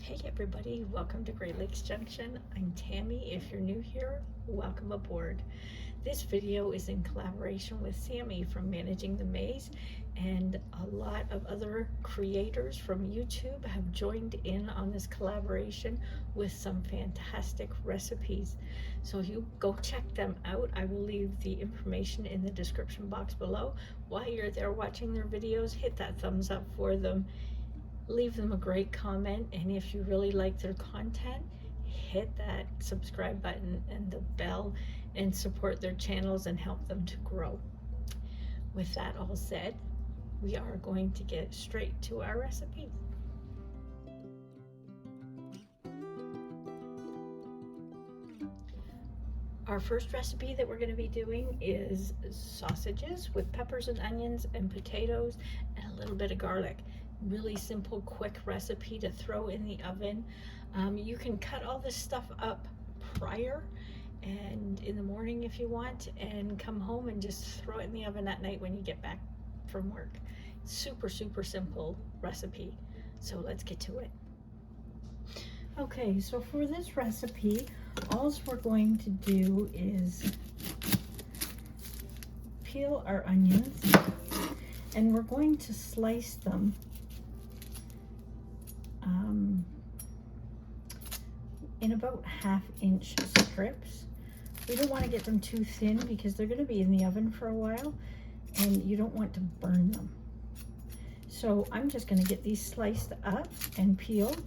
Hey everybody, welcome to Great Lakes Junction. I'm Tammy. If you're new here, welcome aboard. This video is in collaboration with Sammy from ManagintheMays, and a lot of other creators from YouTube have joined in on this collaboration with some fantastic recipes. So you go check them out. I will leave the information in the description box below. While you're there watching their videos, hit that thumbs up for them. Leave them a great comment, and if you really like their content, hit that subscribe button and the bell and support their channels and help them to grow. With that all said, we are going to get straight to our recipes. Our first recipe that we're going to be doing is sausages with peppers and onions and potatoes and a little bit of garlic. Really simple, quick recipe to throw in the oven. You can cut all this stuff up prior and in the morning if you want, and come home and just throw it in the oven at night when you get back from work. Super simple recipe. So let's get to it. Okay, so for this recipe, all we're going to do is peel our onions, and we're going to slice them in about 1/2 inch strips. We don't want to get them too thin because they're going to be in the oven for a while and you don't want to burn them. So I'm just going to get these sliced up and peeled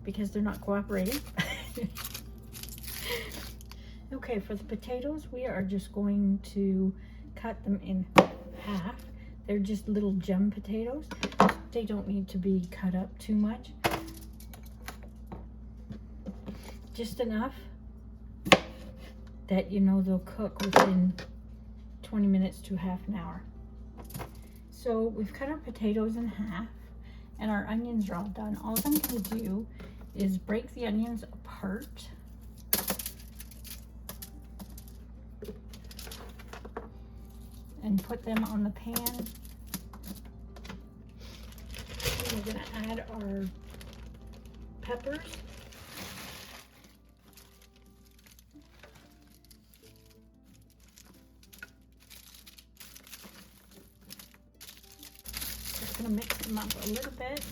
because they're not cooperating. Okay, for the potatoes, we are just going to cut them in half. They're just little gem potatoes. They don't need to be cut up too much. Just enough that you know they'll cook within 20 minutes to 1/2 an hour. So we've cut our potatoes in half and our onions are all done. All I'm going to do is break the onions apart. And put them on the pan. We're going to add our peppers. Just going to mix them up a little bit.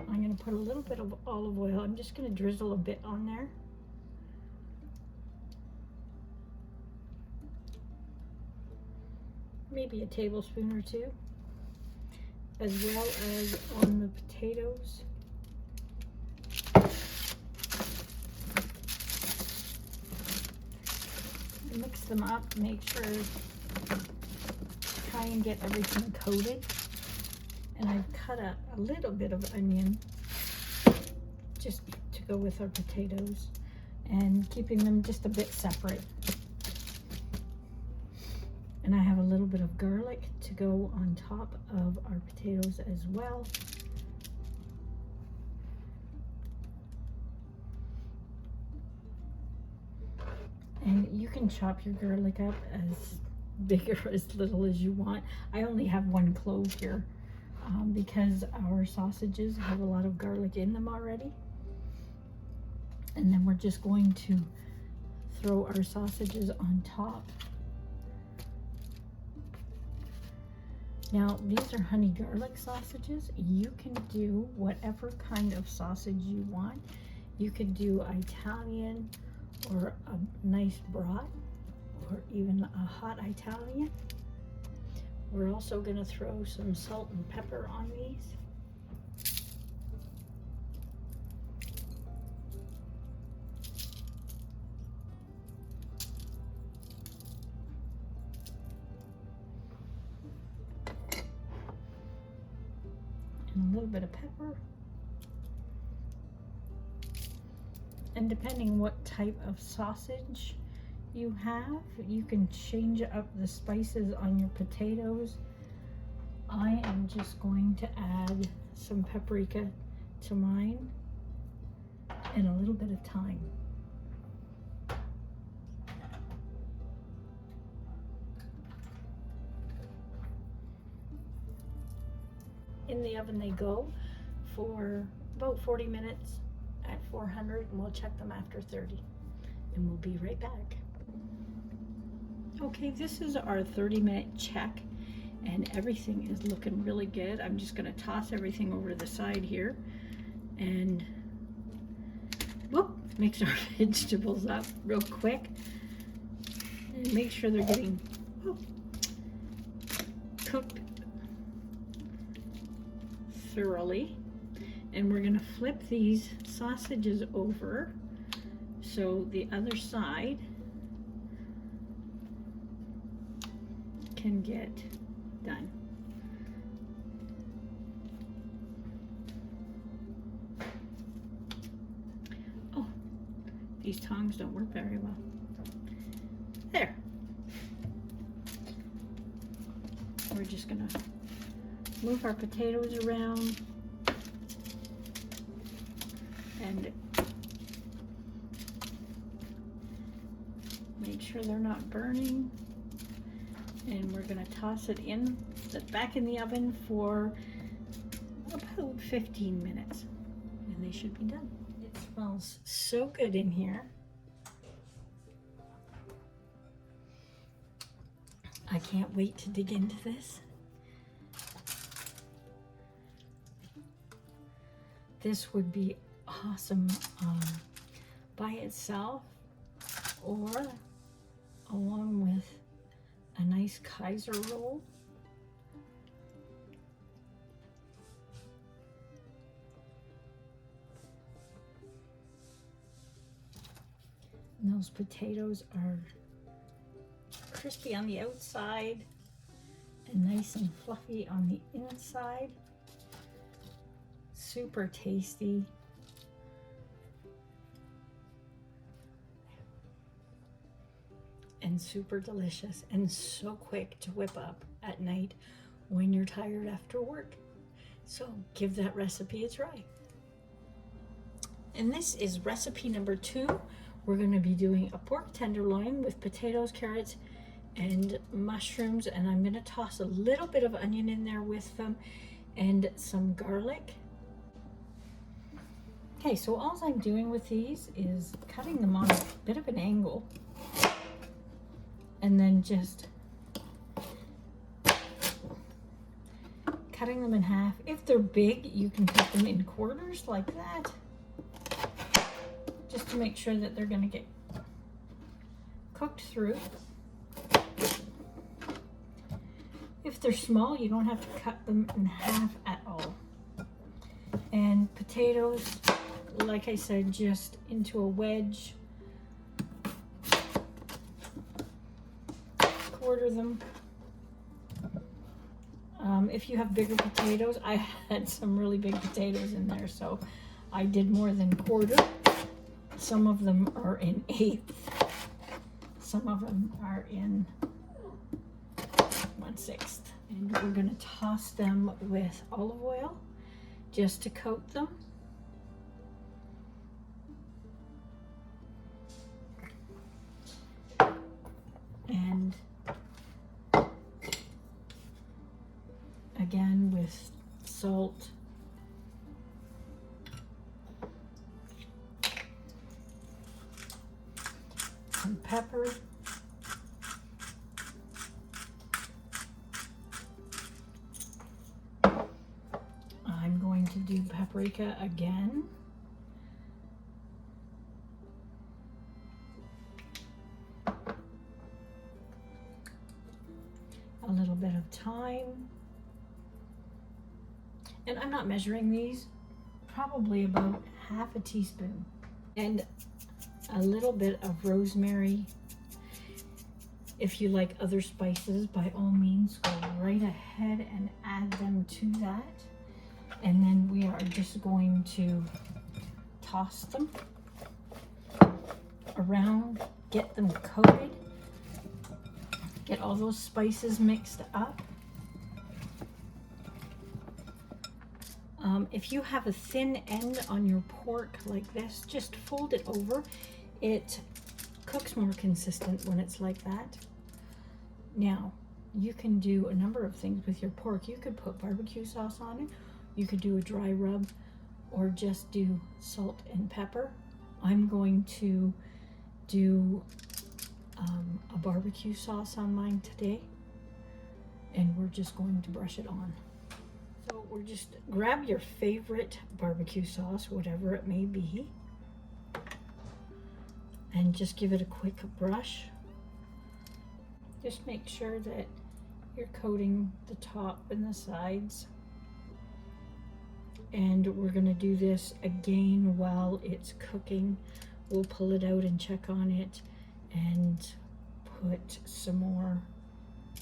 I'm going to put a little bit of olive oil. I'm just going to drizzle a bit on there. Maybe a tablespoon or two, as well as on the potatoes. Mix them up, make sure, try and get everything coated. And I've cut up a little bit of onion just to go with our potatoes and keeping them just a bit separate. And I have a little bit of garlic to go on top of our potatoes as well. And you can chop your garlic up as big or as little as you want. I only have 1 clove here because our sausages have a lot of garlic in them already. And then we're just going to throw our sausages on top. Now, these are honey garlic sausages. You can do whatever kind of sausage you want. You could do Italian or a nice brat or even a hot Italian. We're also going to throw some salt and pepper on these. A little bit of pepper, and depending what type of sausage you have, you can change up the spices on your potatoes. I am just going to add some paprika to mine and a little bit of thyme. in the oven they go for about 40 minutes at 400, and we'll check them after 30, and we'll be right back. Okay, this is our 30-minute check, and everything is looking really good. I'm just going to toss everything over to the side here and whoop, mix our vegetables up real quick and make sure they're getting cooked thoroughly. And we're going to flip these sausages over so the other side can get done. Oh, these tongs don't work very well. There. We're just gonna move our potatoes around and make sure they're not burning. And we're gonna toss it in back in the oven for about 15 minutes, and they should be done. It smells so good in here. I can't wait to dig into this. This would be awesome by itself or along with a nice Kaiser roll. And those potatoes are crispy on the outside and nice and fluffy on the inside. Super tasty. And super delicious and so quick to whip up at night when you're tired after work. So give that recipe a try. And this is recipe number 2. We're going to be doing a pork tenderloin with potatoes, carrots, and mushrooms, and I'm going to toss a little bit of onion in there with them and some garlic. Okay, so all I'm doing with these is cutting them on a bit of an angle and then just cutting them in half. If they're big, you can cut them in quarters like that, just to make sure that they're going to get cooked through. If they're small, you don't have to cut them in half at all. And potatoes, like I said, just into a wedge. Quarter them. If you have bigger potatoes, I had some really big potatoes in there, so I did more than quarter. Some of them are in eighths. Some of them are in 1/6. And we're going to toss them with olive oil just to coat them. And again with salt. Some pepper. I'm going to do paprika again. A little bit of thyme. And I'm not measuring these, probably about half a teaspoon. And a little bit of rosemary. If you like other spices, by all means, go right ahead and add them to that. And then we are just going to toss them around, get them coated, get all those spices mixed up. If you have a thin end on your pork like this, just fold it over. It cooks more consistent when it's like that. Now, you can do a number of things with your pork. You could put barbecue sauce on it. You could do a dry rub, or just do salt and pepper. I'm going to do a barbecue sauce on mine today, and we're just going to brush it on. So we're just grab your favorite barbecue sauce, whatever it may be, and just give it a quick brush. Just make sure that you're coating the top and the sides. And we're gonna do this again while it's cooking. We'll pull it out and check on it and put some more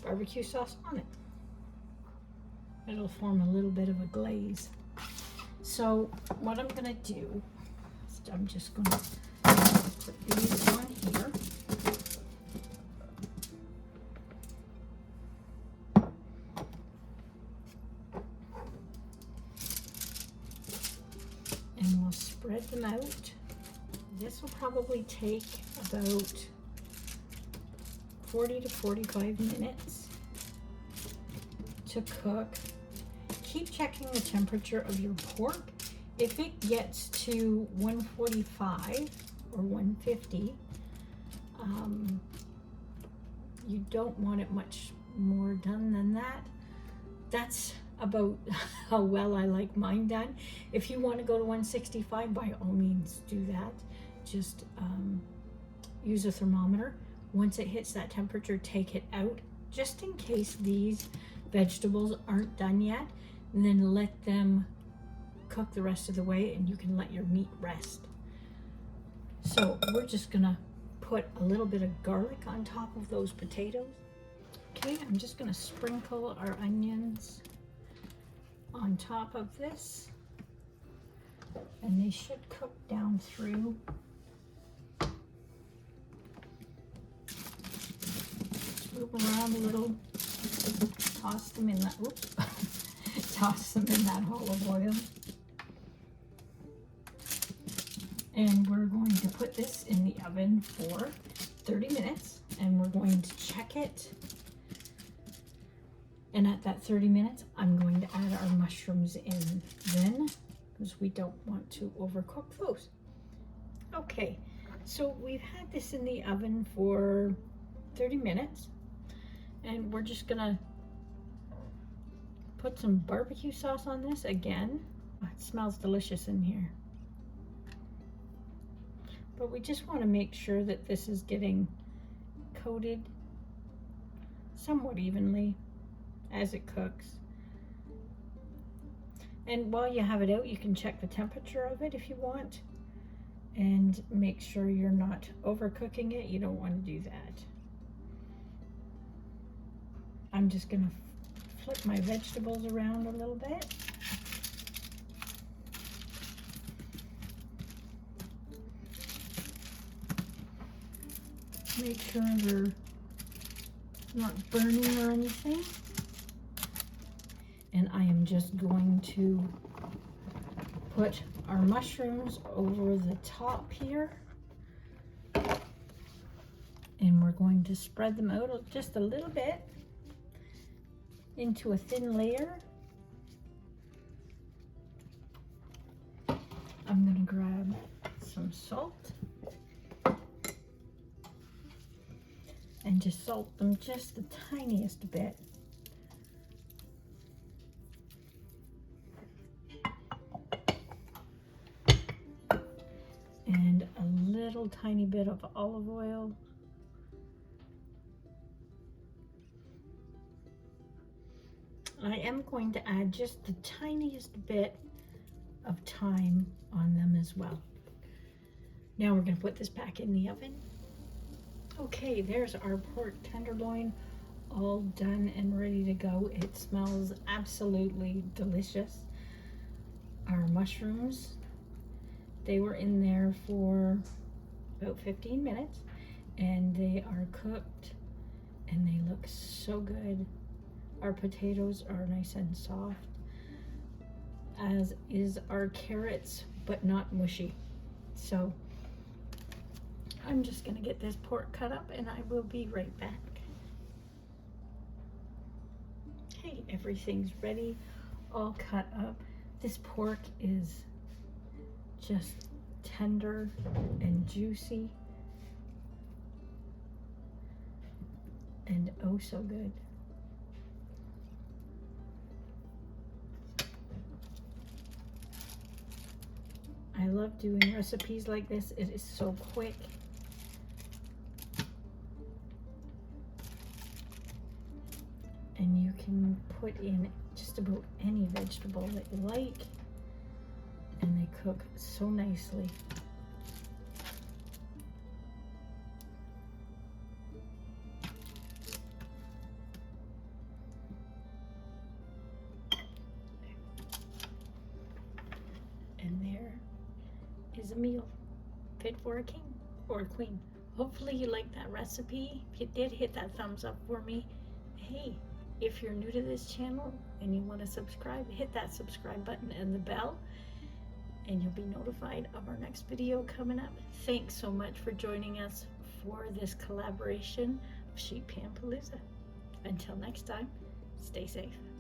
barbecue sauce on it. It'll form a little bit of a glaze. So what I'm gonna do is I'm just gonna put these on here. And we'll spread them out. This will probably take about 40 to 45 minutes to cook. Keep checking the temperature of your pork. If it gets to 145 or 150, you don't want it much more done than that. That's about how well I like mine done. If you want to go to 165, by all means do that. Just use a thermometer. Once it hits that temperature, take it out, just in case these vegetables aren't done yet, and then let them cook the rest of the way, and you can let your meat rest. So we're just gonna put a little bit of garlic on top of those potatoes. Okay, I'm just gonna sprinkle our onions on top of this, and they should cook down through. Just move around a little, toss them in that, oops, toss them in that olive oil. And we're going to put this in the oven for 30 minutes, and we're going to check it. And at that 30 minutes, I'm going to add our mushrooms in then, because we don't want to overcook those. Okay, so we've had this in the oven for 30 minutes, and we're just gonna put some barbecue sauce on this again. Oh, it smells delicious in here. But we just want to make sure that this is getting coated somewhat evenly as it cooks. And while you have it out, you can check the temperature of it if you want, and make sure you're not overcooking it. You don't want to do that. I'm just gonna flip my vegetables around a little bit. Make sure they're not burning or anything. And I am just going to put our mushrooms over the top here. And we're going to spread them out just a little bit into a thin layer. I'm going to grab some salt and just salt them just the tiniest bit. And a little tiny bit of olive oil. I am going to add just the tiniest bit of thyme on them as well. Now we're going to put this back in the oven. Okay, there's our pork tenderloin all done and ready to go. It smells absolutely delicious. Our mushrooms, they were in there for about 15 minutes, and they are cooked and they look so good. Our potatoes are nice and soft, as is our carrots, but not mushy. So I'm just gonna get this pork cut up, and I will be right back. Okay, everything's ready, all cut up. This pork is just tender and juicy and oh so good. I love doing recipes like this. It is so quick. And you can put in just about any vegetable that you like, and they cook so nicely. And there is a meal fit for a king or a queen. Hopefully you liked that recipe. If you did, hit that thumbs up for me. Hey, if you're new to this channel and you want to subscribe, hit that subscribe button and the bell, and you'll be notified of our next video coming up. Thanks so much for joining us for this collaboration of Pan Palooza. Until next time, stay safe.